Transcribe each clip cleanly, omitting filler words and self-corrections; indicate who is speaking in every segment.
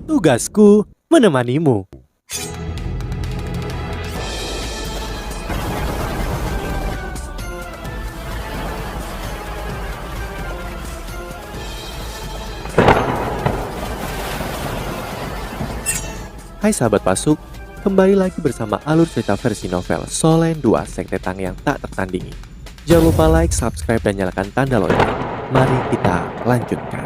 Speaker 1: Tugasku menemanimu. Hai sahabat Pasuk, kembali lagi bersama alur cerita versi novel Solen 2 Sekte Tang yang tak tertandingi. Jangan lupa like, subscribe, dan nyalakan tanda lonceng. Mari kita lanjutkan.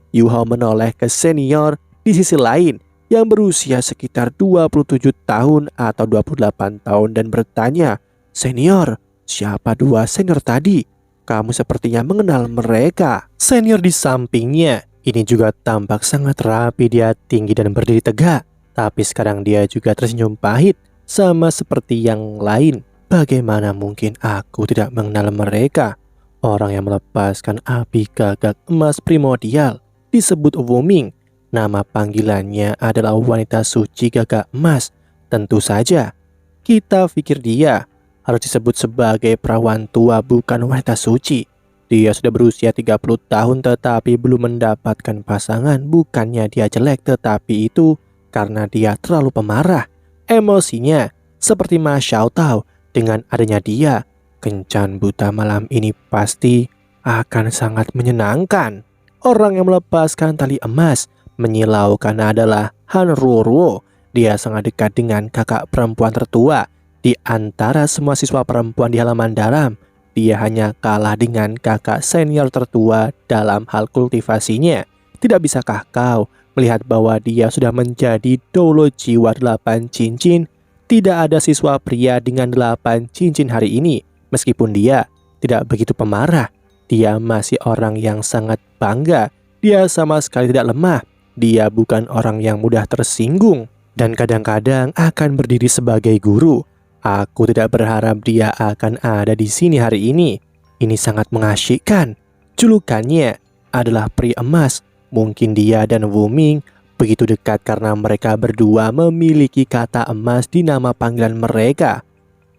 Speaker 1: Yu Hao menoleh ke senior di sisi lain yang berusia sekitar 27 tahun atau 28 tahun dan bertanya, "Senior, siapa dua senior tadi? Kamu sepertinya mengenal mereka." Senior di sampingnya ini juga tampak sangat rapi, dia tinggi dan berdiri tegak. Tapi sekarang dia juga tersenyum pahit sama seperti yang lain. Bagaimana mungkin aku tidak mengenal mereka? Orang yang melepaskan api gagak emas primordial disebut Wu Ming. Nama panggilannya adalah wanita suci gagak emas. Tentu saja kita pikir dia harus disebut sebagai perawan tua, bukan wanita suci. Dia sudah berusia 30 tahun tetapi belum mendapatkan pasangan. Bukannya dia jelek, tetapi itu karena dia terlalu pemarah. Emosinya seperti Ma Xiao Tao. Dengan adanya dia, kencan buta malam ini pasti akan sangat menyenangkan. Orang yang melepaskan tali emas menyilaukan adalah Han Ruoruo. Dia sangat dekat dengan kakak perempuan tertua di antara semua siswa perempuan di halaman dalam. Dia hanya kalah dengan kakak senior tertua dalam hal kultivasinya. Tidak bisakah kau melihat bahwa dia sudah menjadi Dolo Jiwa 8 cincin? Tidak ada siswa pria dengan 8 cincin hari ini. Meskipun dia tidak begitu pemarah, dia masih orang yang sangat bangga. Dia sama sekali tidak lemah. Dia bukan orang yang mudah tersinggung dan kadang-kadang akan berdiri sebagai guru. Aku tidak berharap dia akan ada di sini hari ini. Ini sangat mengasyikkan. Julukannya adalah Peri Emas. Mungkin dia dan Wu Ming begitu dekat karena mereka berdua memiliki kata emas di nama panggilan mereka.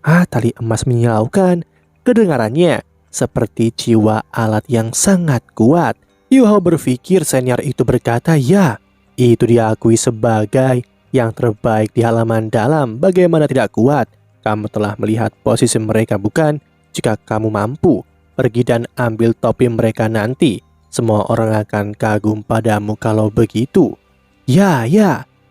Speaker 1: Tali emas menyilaukan. Kedengarannya seperti jiwa alat yang sangat kuat. Yu Hao berpikir senior itu berkata, "Ya, itu diakui sebagai yang terbaik di halaman dalam. Bagaimana tidak kuat? Kamu telah melihat posisi mereka, bukan? Jika kamu mampu, pergi dan ambil topi mereka nanti. Semua orang akan kagum padamu kalau begitu." Ya,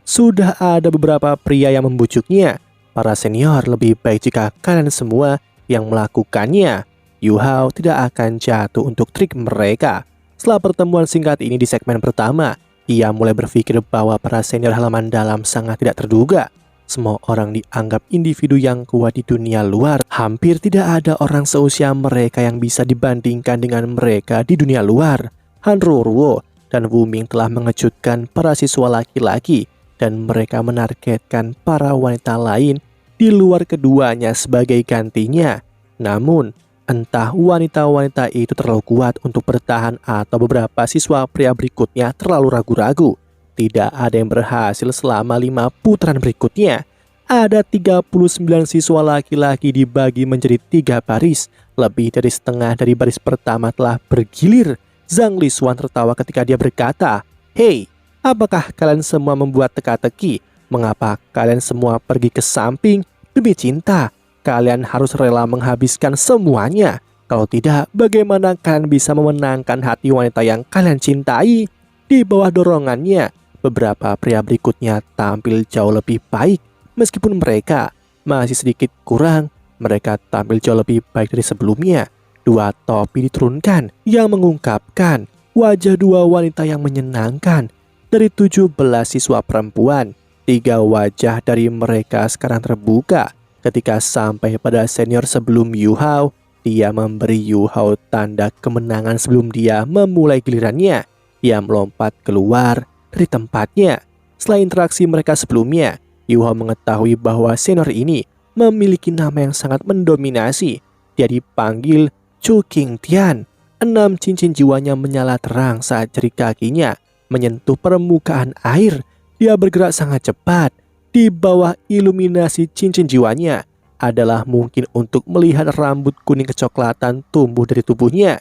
Speaker 1: sudah ada beberapa pria yang membujuknya. Para senior, lebih baik jika kalian semua yang melakukannya. Yu Hao tidak akan jatuh untuk trik mereka. Setelah pertemuan singkat ini di segmen pertama, ia mulai berpikir bahwa para senior halaman dalam sangat tidak terduga. Semua orang dianggap individu yang kuat di dunia luar. Hampir tidak ada orang seusia mereka yang bisa dibandingkan dengan mereka di dunia luar. Han Ruoruo dan Wu Ming telah mengejutkan para siswa laki-laki dan mereka menargetkan para wanita lain di luar keduanya sebagai gantinya. Namun, entah wanita-wanita itu terlalu kuat untuk bertahan atau beberapa siswa pria berikutnya terlalu ragu-ragu. Tidak ada yang berhasil selama 5 putaran berikutnya. Ada 39 siswa laki-laki dibagi menjadi 3 baris. Lebih dari setengah dari baris pertama telah bergilir. Zhang Lixuan tertawa ketika dia berkata, "Hei, apakah kalian semua membuat teka-teki? Mengapa kalian semua pergi ke samping? Demi cinta, kalian harus rela menghabiskan semuanya. Kalau tidak, bagaimana kalian bisa memenangkan hati wanita yang kalian cintai?" Di bawah dorongannya, beberapa pria berikutnya tampil jauh lebih baik. Meskipun mereka masih sedikit kurang, mereka tampil jauh lebih baik dari sebelumnya. 2 topi diturunkan yang mengungkapkan wajah 2 wanita yang menyenangkan. Dari 17 siswa perempuan, 3 wajah dari mereka sekarang terbuka. Ketika sampai pada senior sebelum Yu Hao, dia memberi Yu Hao tanda kemenangan sebelum dia memulai gilirannya. Ia melompat keluar dari tempatnya. Setelah interaksi mereka sebelumnya, Yu Hao mengetahui bahwa senior ini memiliki nama yang sangat mendominasi. Dia dipanggil Chu Qingtian. 6 cincin jiwanya menyala terang saat jari kakinya menyentuh permukaan air. Dia bergerak sangat cepat. Di bawah iluminasi cincin jiwanya adalah mungkin untuk melihat rambut kuning kecoklatan tumbuh dari tubuhnya.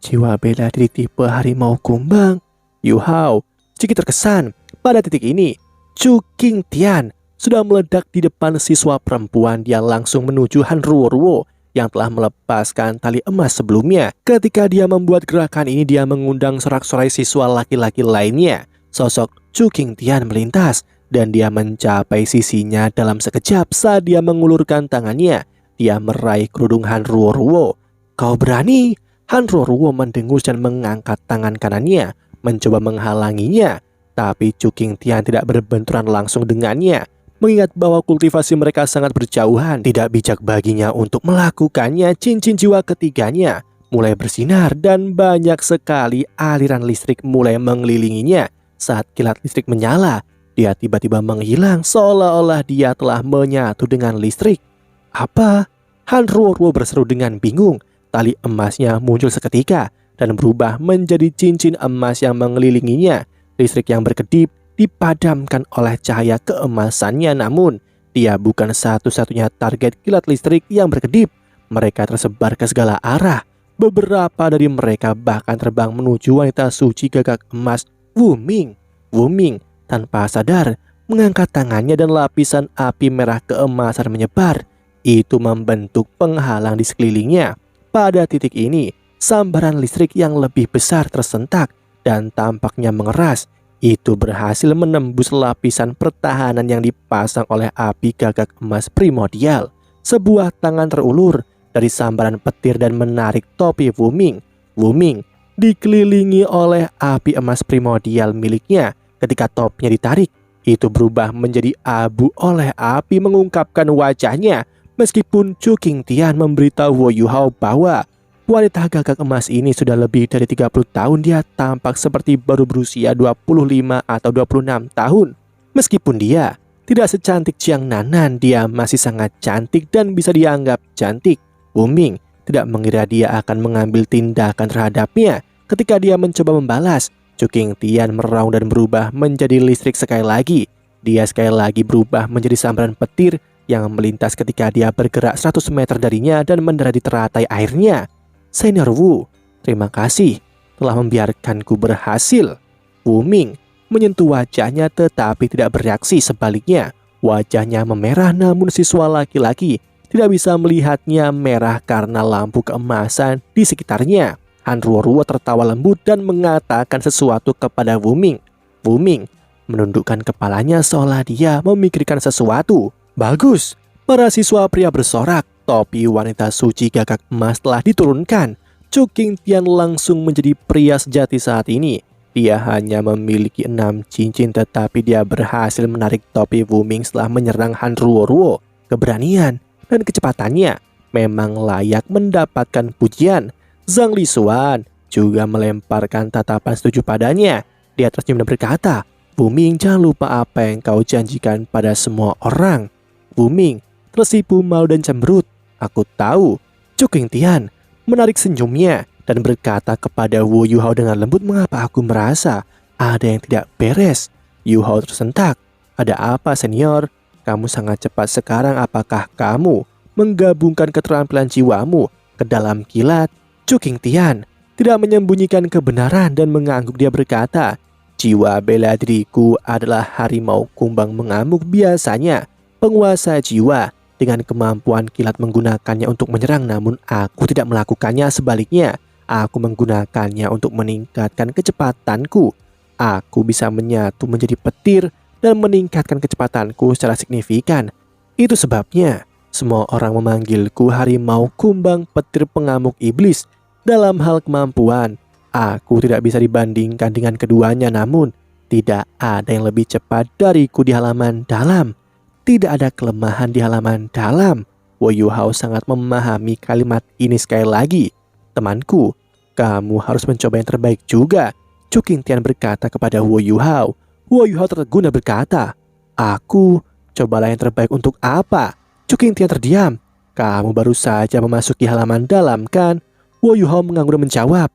Speaker 1: Jiwa bela diri tipe harimau kumbang. Yu Hao sedikit terkesan. Pada titik ini, Chu Qingtian sudah meledak di depan siswa perempuan. Dia langsung menuju Han Ruoruo yang telah melepaskan tali emas sebelumnya. Ketika dia membuat gerakan ini, dia mengundang sorak-sorai siswa laki-laki lainnya. Sosok Chu Qingtian melintas dan dia mencapai sisinya dalam sekejap. Saat dia mengulurkan tangannya, dia meraih kerudung Han Ruoruo. Kau berani? Han Ruoruo mendengus dan mengangkat tangan kanannya, mencoba menghalanginya. Tapi Chu Qingtian tidak berbenturan langsung dengannya. Mengingat bahwa kultivasi mereka sangat berjauhan, tidak bijak baginya untuk melakukannya. Cincin jiwa ketiganya mulai bersinar dan banyak sekali aliran listrik mulai mengelilinginya. Saat kilat listrik menyala, dia tiba-tiba menghilang seolah-olah dia telah menyatu dengan listrik. Apa? Han Ruoruo berseru dengan bingung. Tali emasnya muncul seketika dan berubah menjadi cincin emas yang mengelilinginya. Listrik yang berkedip dipadamkan oleh cahaya keemasannya, namun dia bukan satu-satunya target kilat listrik yang berkedip. Mereka tersebar ke segala arah. Beberapa dari mereka bahkan terbang menuju wanita suci gagak emas Wu Ming. Wu Ming tanpa sadar mengangkat tangannya dan lapisan api merah keemasan menyebar. Itu membentuk penghalang di sekelilingnya. Pada titik ini, sambaran listrik yang lebih besar tersentak dan tampaknya mengeras. Itu berhasil menembus lapisan pertahanan yang dipasang oleh api gagak emas primordial. Sebuah tangan terulur dari sambaran petir dan menarik topi Wu Ming. Wu Ming dikelilingi oleh api emas primordial miliknya. Ketika topinya ditarik, itu berubah menjadi abu oleh api mengungkapkan wajahnya. Meskipun Chu Qingtian memberitahu Wo Yuhao bahwa wanita gagak emas ini sudah lebih dari 30 tahun, dia tampak seperti baru berusia 25 atau 26 tahun. Meskipun dia tidak secantik Jiang Nanan, dia masih sangat cantik dan bisa dianggap cantik. Wu Ming tidak mengira dia akan mengambil tindakan terhadapnya. Ketika dia mencoba membalas, Chu Qingtian meraung dan berubah menjadi listrik sekali lagi. Dia sekali lagi berubah menjadi sambaran petir yang melintas ketika dia bergerak 100 meter darinya dan mendarat di teratai airnya. Senior Wu, terima kasih telah membiarkanku berhasil. Wu Ming menyentuh wajahnya tetapi tidak bereaksi. Sebaliknya, wajahnya memerah, namun siswa laki-laki tidak bisa melihatnya merah karena lampu keemasan di sekitarnya. Han Ruoruo tertawa lembut dan mengatakan sesuatu kepada Wu Ming. Wu Ming menundukkan kepalanya seolah dia memikirkan sesuatu. Bagus, para siswa pria bersorak. Topi wanita suci gagak emas telah diturunkan. Chu Qingtian langsung menjadi pria sejati saat ini. Dia hanya memiliki 6 cincin tetapi dia berhasil menarik topi Wu Ming setelah menyerang Han Ruoruo. Keberanian dan kecepatannya memang layak mendapatkan pujian. Zhang Lisuan juga melemparkan tatapan setuju padanya. Dia tersenyum dan berkata, Wu Ming, jangan lupa apa yang kau janjikan pada semua orang. Wu Ming tersipu malu dan cemberut. Aku tahu. Chu Qingtian menarik senyumnya dan berkata kepada Wu Yuhao dengan lembut, mengapa aku merasa ada yang tidak beres? Yuhao tersentak. Ada apa senior? Kamu sangat cepat sekarang. Apakah kamu menggabungkan keterampilan jiwamu ke dalam kilat? Chu Qingtian tidak menyembunyikan kebenaran dan mengangguk. Dia berkata, jiwa bela diriku adalah harimau kumbang mengamuk. Biasanya penguasa jiwa dengan kemampuan kilat menggunakannya untuk menyerang, namun aku tidak melakukannya. Sebaliknya, aku menggunakannya untuk meningkatkan kecepatanku. Aku bisa menyatu menjadi petir dan meningkatkan kecepatanku secara signifikan. Itu sebabnya semua orang memanggilku harimau kumbang petir pengamuk iblis. Dalam hal kemampuan, aku tidak bisa dibandingkan dengan keduanya, namun tidak ada yang lebih cepat dariku di halaman dalam. Tidak ada kelemahan di halaman dalam. Wo Yuhao sangat memahami kalimat ini. Sekali lagi, temanku, kamu harus mencoba yang terbaik juga. Chu Qingtian berkata kepada Wo Yuhao. Wo Yuhao tertegun dan berkata, aku cobalah yang terbaik untuk apa? Chu Qingtian terdiam. Kamu baru saja memasuki halaman dalam kan? Wo Yuhao mengangguk dan menjawab,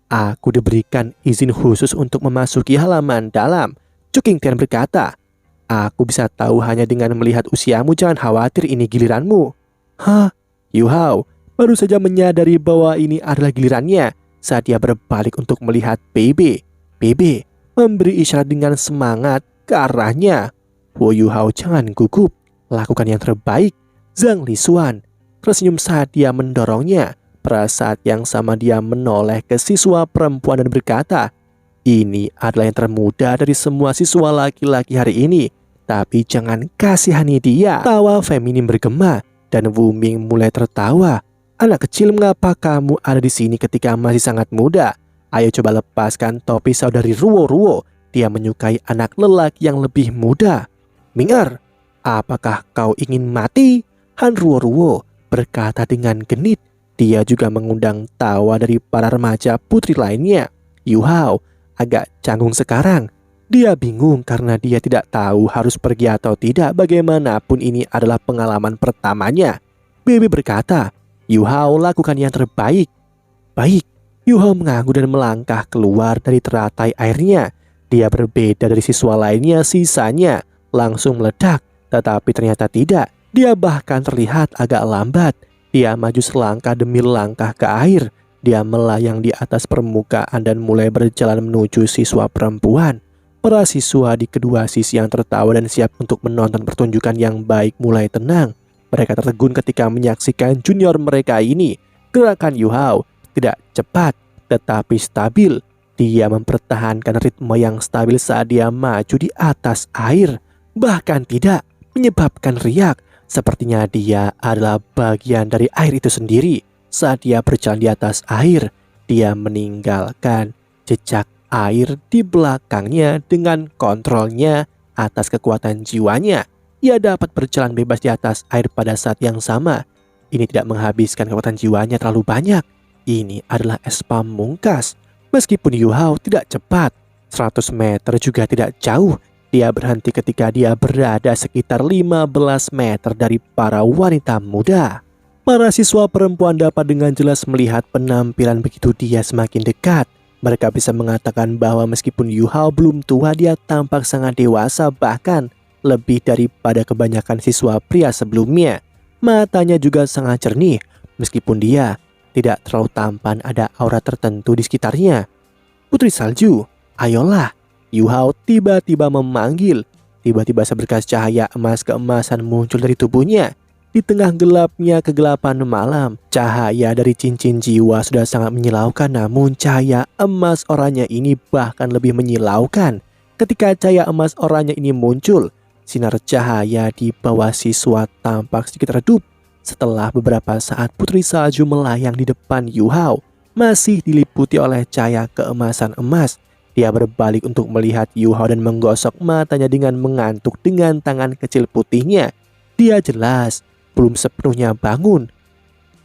Speaker 1: aku diberikan izin khusus untuk memasuki halaman dalam. Chu Qingtian berkata, aku bisa tahu hanya dengan melihat usiamu. Jangan khawatir, ini giliranmu. Hah? Yuhao baru saja menyadari bahwa ini adalah gilirannya. saat dia berbalik untuk melihat Bebe. Bebe memberi isyarat dengan semangat ke arahnya. Huo Yuhao, jangan gugup, lakukan yang terbaik. Zhang Lisuan tersenyum saat dia mendorongnya. Pada saat yang sama dia menoleh ke siswa perempuan dan berkata, ini adalah yang termuda dari semua siswa laki-laki hari ini. Tapi jangan kasihani dia. Tawa feminim bergema dan Wu Ming mulai tertawa. Anak kecil, mengapa kamu ada di sini ketika masih sangat muda? Ayo coba lepaskan topi saudari Ruo. Dia menyukai anak lelaki yang lebih muda. Ming-er, apakah kau ingin mati? Han Ruo berkata dengan genit. Dia juga mengundang tawa dari para remaja putri lainnya. Yu Hao agak canggung sekarang. Dia bingung karena dia tidak tahu harus pergi atau tidak. Bagaimanapun ini adalah pengalaman pertamanya. Bebe berkata, Yu Hao, lakukan yang terbaik. Baik. Yu Hao mengangguk dan melangkah keluar dari teratai airnya. Dia berbeda dari siswa lainnya, sisanya langsung meledak. Tetapi ternyata tidak. Dia bahkan terlihat agak lambat. Dia maju selangkah demi langkah ke air. Dia melayang di atas permukaan dan mulai berjalan menuju siswa perempuan. Para siswa di kedua sisi yang tertawa dan siap untuk menonton pertunjukan yang baik mulai tenang. Mereka tertegun ketika menyaksikan junior mereka ini. Gerakan Yu Hao tidak cepat tetapi stabil. Dia mempertahankan ritme yang stabil saat dia maju di atas air. Bahkan tidak menyebabkan riak. Sepertinya dia adalah bagian dari air itu sendiri. Saat dia berjalan di atas air, dia meninggalkan jejak air di belakangnya dengan kontrolnya atas kekuatan jiwanya. Ia dapat berjalan bebas di atas air pada saat yang sama. Ini tidak menghabiskan kekuatan jiwanya terlalu banyak. Ini adalah es pamungkas. Meskipun Yu Hao tidak cepat, 100 meter juga tidak jauh. Dia berhenti ketika dia berada sekitar 15 meter dari para wanita muda. Para siswa perempuan dapat dengan jelas melihat penampilan begitu dia semakin dekat. Mereka bisa mengatakan bahwa meskipun Yu Hao belum tua, dia tampak sangat dewasa, bahkan lebih daripada kebanyakan siswa pria sebelumnya. Matanya juga sangat jernih, meskipun dia tidak terlalu tampan ada aura tertentu di sekitarnya. Putri Salju, ayolah. Yu Hao tiba-tiba memanggil. Tiba-tiba seberkas cahaya emas keemasan muncul dari tubuhnya. Di tengah gelapnya kegelapan malam, cahaya dari cincin jiwa sudah sangat menyilaukan. Namun cahaya emas oranye ini bahkan lebih menyilaukan. Ketika cahaya emas oranye ini muncul, sinar cahaya di bawah siswa tampak sedikit redup. Setelah beberapa saat Putri Salju melayang di depan Yu Hao, masih diliputi oleh cahaya keemasan emas. Dia berbalik untuk melihat Yu Hao dan menggosok matanya dengan mengantuk dengan tangan kecil putihnya. Dia jelas belum sepenuhnya bangun.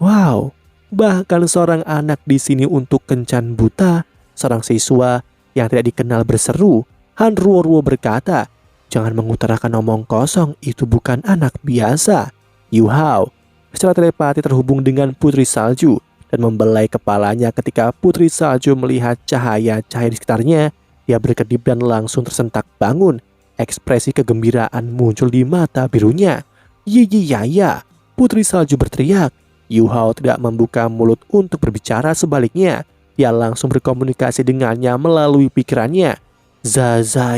Speaker 1: Wow, bahkan seorang anak di sini untuk kencan buta. Seorang siswa yang tidak dikenal berseru. Han Ruo berkata, jangan mengutarakan omong kosong, itu bukan anak biasa. Yu Hao secara telepati terhubung dengan Putri Salju dan membelai kepalanya ketika Putri Salju melihat cahaya-cahaya di sekitarnya. Dia berkedip dan langsung tersentak bangun. Ekspresi kegembiraan muncul di mata birunya. Ya, Putri Salju berteriak. Yu Hao tidak membuka mulut untuk berbicara, sebaliknya dia langsung berkomunikasi dengannya melalui pikirannya.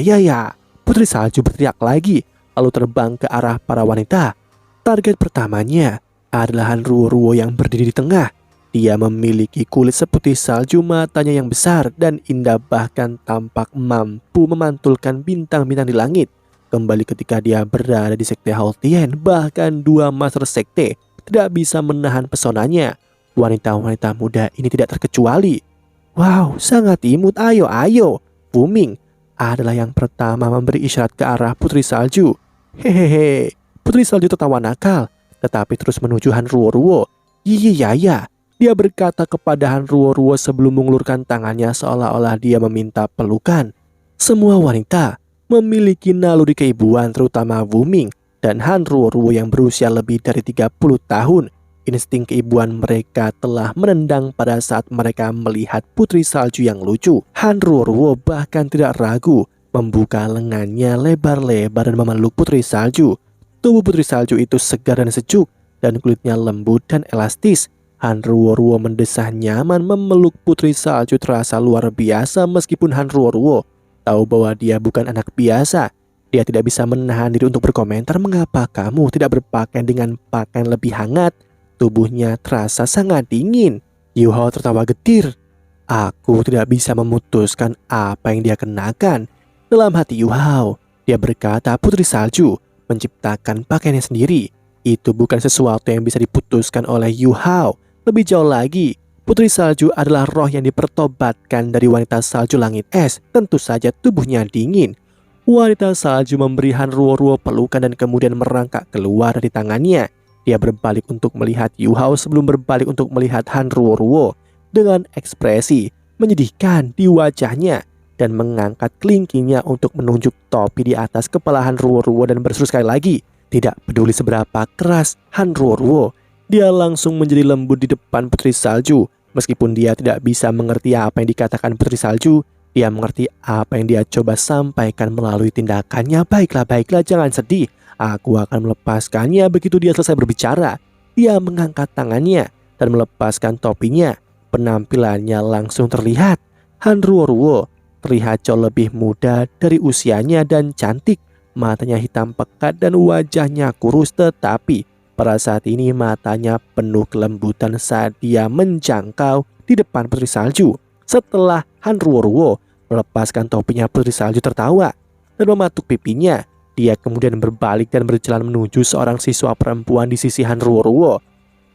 Speaker 1: Ya. Putri Salju berteriak lagi, lalu terbang ke arah para wanita. Target pertamanya adalah Han Ruo yang berdiri di tengah. Dia memiliki kulit seputih salju, matanya yang besar dan indah bahkan tampak mampu memantulkan bintang-bintang di langit. Kembali ketika dia berada di sekte Haotian, bahkan dua master sekte tidak bisa menahan pesonanya. Wanita-wanita muda ini tidak terkecuali. Wow, sangat imut. Ayo. Wu Ming adalah yang pertama memberi isyarat ke arah Putri Salju. Hehehe. Putri Salju tertawa nakal, tetapi terus menuju Han Ruo. Ya. Dia berkata kepada Han Ruo sebelum mengulurkan tangannya seolah-olah dia meminta pelukan. Semua wanita memiliki naluri keibuan, terutama Wu Ming dan Han Ruo yang berusia lebih dari 30 tahun. Insting keibuan mereka telah menendang pada saat mereka melihat Putri Salju yang lucu. Han Ruo bahkan tidak ragu membuka lengannya lebar-lebar dan memeluk Putri Salju. Tubuh Putri Salju itu segar dan sejuk dan kulitnya lembut dan elastis. Han Ruo mendesah nyaman memeluk Putri Salju terasa luar biasa meskipun Han Ruo tahu bahwa dia bukan anak biasa. Dia tidak bisa menahan diri untuk berkomentar, mengapa kamu tidak berpakaian dengan pakaian lebih hangat? Tubuhnya terasa sangat dingin. Yu Hao tertawa getir. Aku tidak bisa memutuskan apa yang dia kenakan. Dalam hati Yu Hao, dia berkata Putri Salju menciptakan pakaiannya sendiri. Itu bukan sesuatu yang bisa diputuskan oleh Yu Hao. Lebih jauh lagi, Putri Salju adalah roh yang dipertobatkan dari wanita salju langit es. Tentu saja tubuhnya dingin. Wanita salju memberi Han Ruo pelukan dan kemudian merangkak keluar dari tangannya. Dia berbalik untuk melihat Yu Hao sebelum berbalik untuk melihat Han Ruo dengan ekspresi menyedihkan di wajahnya dan mengangkat kelingkingnya untuk menunjuk topi di atas kepala Han Ruo dan berseru sekali lagi. Tidak peduli seberapa keras Han Ruo, dia langsung menjadi lembut di depan Putri Salju. Meskipun dia tidak bisa mengerti apa yang dikatakan Putri Salju, dia mengerti apa yang dia coba sampaikan melalui tindakannya. Baiklah, jangan sedih. Aku akan melepaskannya. Begitu dia selesai berbicara, dia mengangkat tangannya dan melepaskan topinya. Penampilannya langsung terlihat. Han Ruo terlihat jauh lebih muda dari usianya dan cantik. Matanya hitam pekat dan wajahnya kurus, tetapi pada saat ini matanya penuh kelembutan saat dia menjangkau di depan Putri Salju. Setelah Han Ruo melepaskan topinya, Putri Salju tertawa dan mematuk pipinya. Dia kemudian berbalik dan berjalan menuju seorang siswa perempuan di sisi Han Ruo.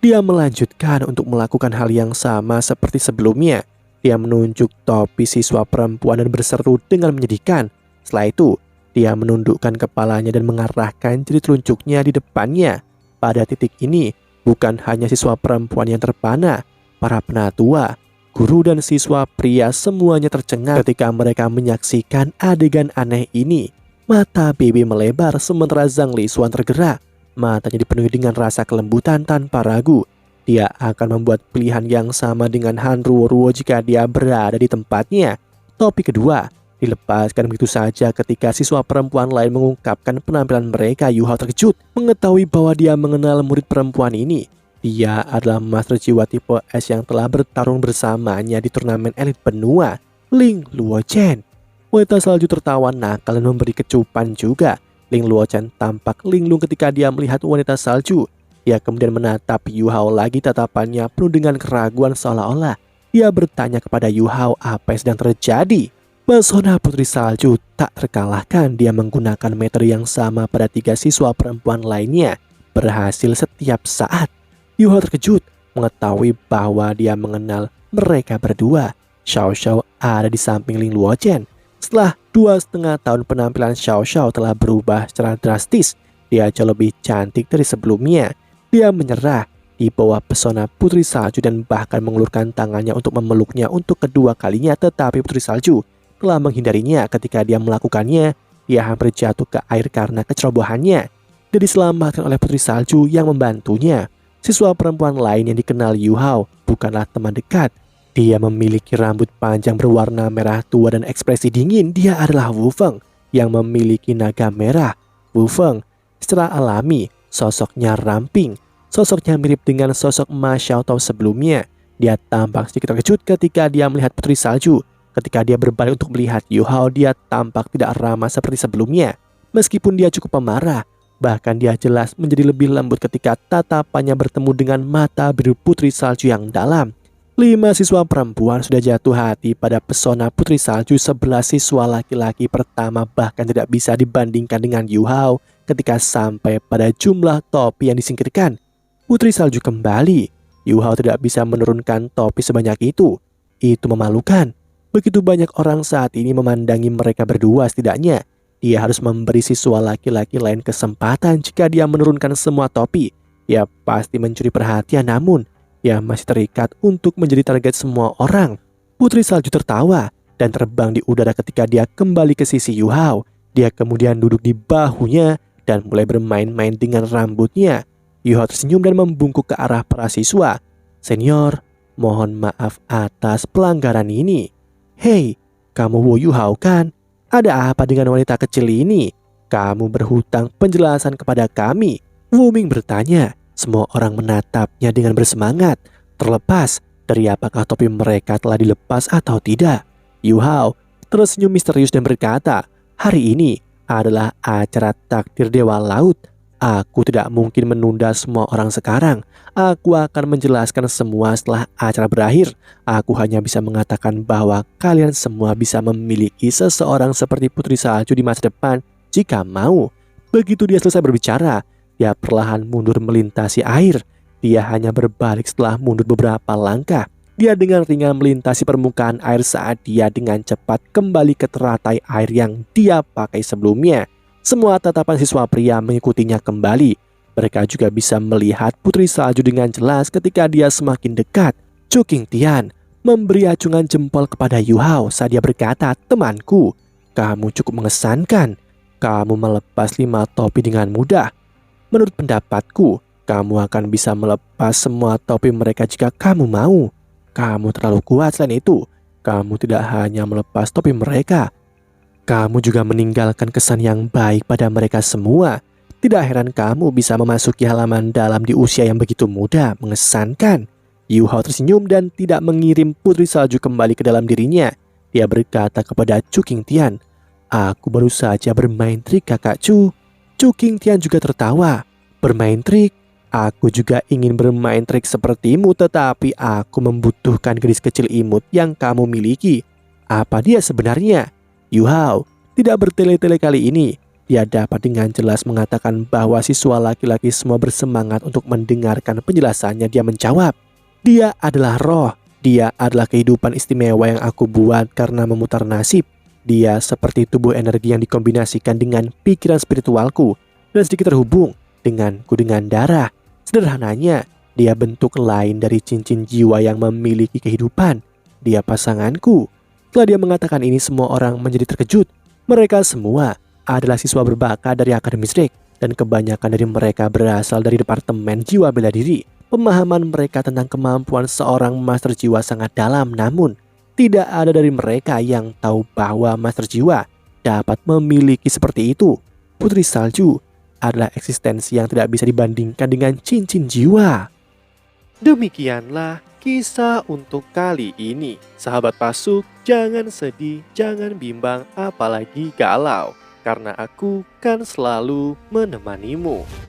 Speaker 1: Dia melanjutkan untuk melakukan hal yang sama seperti sebelumnya. Dia menunjuk topi siswa perempuan dan berseru dengan menyedihkan. Setelah itu, dia menundukkan kepalanya dan mengarahkan jari telunjuknya di depannya. Pada titik ini, bukan hanya siswa perempuan yang terpana, para penatua, guru dan siswa pria semuanya tercengang ketika mereka menyaksikan adegan aneh ini. Mata Bibi melebar sementara Zhang Lixuan tergerak. Matanya dipenuhi dengan rasa kelembutan tanpa ragu. Dia akan membuat pilihan yang sama dengan Han Ruo jika dia berada di tempatnya. Topi kedua dilepaskan begitu saja ketika siswa perempuan lain mengungkapkan penampilan mereka. Yu Hao terkejut mengetahui bahwa dia mengenal murid perempuan ini. Dia adalah master jiwa tipe S yang telah bertarung bersamanya di turnamen elit benua, Ling Luochen. Wanita salju tertawa nakal dan memberi kecupan juga. Ling Luochen tampak linglung ketika dia melihat wanita salju. Dia kemudian menatap Yu Hao lagi, tatapannya penuh dengan keraguan seolah-olah dia bertanya kepada Yu Hao apa yang sedang terjadi. Pesona Putri Salju tak terkalahkan. Dia menggunakan metode yang sama pada 3 siswa perempuan lainnya, berhasil setiap saat. Yu Hao terkejut mengetahui bahwa dia mengenal mereka berdua. Xiao ada di samping Ling Luochen. Setelah 2,5 tahun penampilan Xiao telah berubah secara drastis. Dia jauh lebih cantik dari sebelumnya. Dia menyerah di bawah pesona Putri Salju dan bahkan mengulurkan tangannya untuk memeluknya untuk kedua kalinya, tetapi Putri Salju telah menghindarinya. Ketika dia melakukannya, dia hampir jatuh ke air karena kecerobohannya dan diselamatkan oleh Putri Salju yang membantunya. Siswa perempuan lain yang dikenal Yu Hao bukanlah teman dekat. Dia memiliki rambut panjang berwarna merah tua dan ekspresi dingin. Dia adalah Wu Feng yang memiliki naga merah. Wu Feng secara alami sosoknya ramping. Sosoknya mirip dengan sosok Ma Xiaotao sebelumnya. Dia tampak sedikit terkejut ketika dia melihat Putri Salju. Ketika dia berbalik untuk melihat Yu Hao, dia tampak tidak ramah seperti sebelumnya. Meskipun dia cukup pemarah, bahkan dia jelas menjadi lebih lembut ketika tatapannya bertemu dengan mata biru Putri Salju yang dalam. 5 siswa perempuan sudah jatuh hati pada pesona Putri Salju. 11 siswa laki-laki pertama bahkan tidak bisa dibandingkan dengan Yu Hao ketika sampai pada jumlah topi yang disingkirkan. Putri Salju kembali. Yu Hao tidak bisa menurunkan topi sebanyak itu. Itu memalukan. Begitu banyak orang saat ini memandangi mereka berdua. Setidaknya dia harus memberi siswa laki-laki lain kesempatan. Jika dia menurunkan semua topi, dia pasti mencuri perhatian, namun dia masih terikat untuk menjadi target semua orang. Putri Salju tertawa dan terbang di udara ketika dia kembali ke sisi Yu Hao. Dia kemudian duduk di bahunya dan mulai bermain-main dengan rambutnya. Yu Hao tersenyum dan membungkuk ke arah para siswa. Senior, mohon maaf atas pelanggaran ini. Hei, kamu Wu Yu Hao kan? Ada apa dengan wanita kecil ini? Kamu berhutang penjelasan kepada kami. Wu Ming bertanya. Semua orang menatapnya dengan bersemangat. Terlepas dari apakah topi mereka telah dilepas atau tidak, Yu Hao tersenyum misterius dan berkata, "Hari ini adalah acara takdir Dewa Laut. Aku tidak mungkin menunda semua orang sekarang. Aku akan menjelaskan semua setelah acara berakhir. Aku hanya bisa mengatakan bahwa kalian semua bisa memiliki seseorang seperti Putri Salju di masa depan jika mau." Begitu dia selesai berbicara, dia perlahan mundur melintasi air. Dia hanya berbalik setelah mundur beberapa langkah. Dia dengan ringan melintasi permukaan air saat dia dengan cepat kembali ke teratai air yang dia pakai sebelumnya. Semua tatapan siswa pria mengikutinya kembali. Mereka juga bisa melihat Putri Salju dengan jelas ketika dia semakin dekat. Chu Qingtian memberi acungan jempol kepada Yu Hao saat dia berkata, "Temanku, kamu cukup mengesankan. Kamu melepas 5 topi dengan mudah. Menurut pendapatku, kamu akan bisa melepas semua topi mereka jika kamu mau. Kamu terlalu kuat. Selain itu, kamu tidak hanya melepas topi mereka, kamu juga meninggalkan kesan yang baik pada mereka semua. Tidak heran kamu bisa memasuki halaman dalam di usia yang begitu muda. Mengesankan." Yu Hao tersenyum dan tidak mengirim Putri Salju kembali ke dalam dirinya. Dia berkata kepada Chu Qingtian, "Aku baru saja bermain trik, kakak Chu." Chu Qingtian juga tertawa. "Bermain trik? Aku juga ingin bermain trik sepertimu, tetapi aku membutuhkan gadis kecil imut yang kamu miliki. Apa dia sebenarnya?" Yu Hao tidak bertele-tele kali ini. Dia dapat dengan jelas mengatakan bahwa siswa laki-laki semua bersemangat untuk mendengarkan penjelasannya. Dia menjawab, "Dia adalah roh. Dia adalah kehidupan istimewa yang aku buat karena memutar nasib. Dia seperti tubuh energi yang dikombinasikan dengan pikiran spiritualku dan sedikit terhubung denganku dengan darah. Sederhananya, dia bentuk lain dari cincin jiwa yang memiliki kehidupan. Dia pasanganku." Setelah dia mengatakan ini, semua orang menjadi terkejut. Mereka semua adalah siswa berbakat dari Akademi Drake, dan kebanyakan dari mereka berasal dari Departemen Jiwa Bela Diri. Pemahaman mereka tentang kemampuan seorang Master Jiwa sangat dalam, namun tidak ada dari mereka yang tahu bahwa Master Jiwa dapat memiliki seperti itu. Putri Salju adalah eksistensi yang tidak bisa dibandingkan dengan cincin jiwa. Demikianlah kisah untuk kali ini. Sahabat Pasuk, jangan sedih, jangan bimbang, apalagi galau, karena aku kan selalu menemanimu.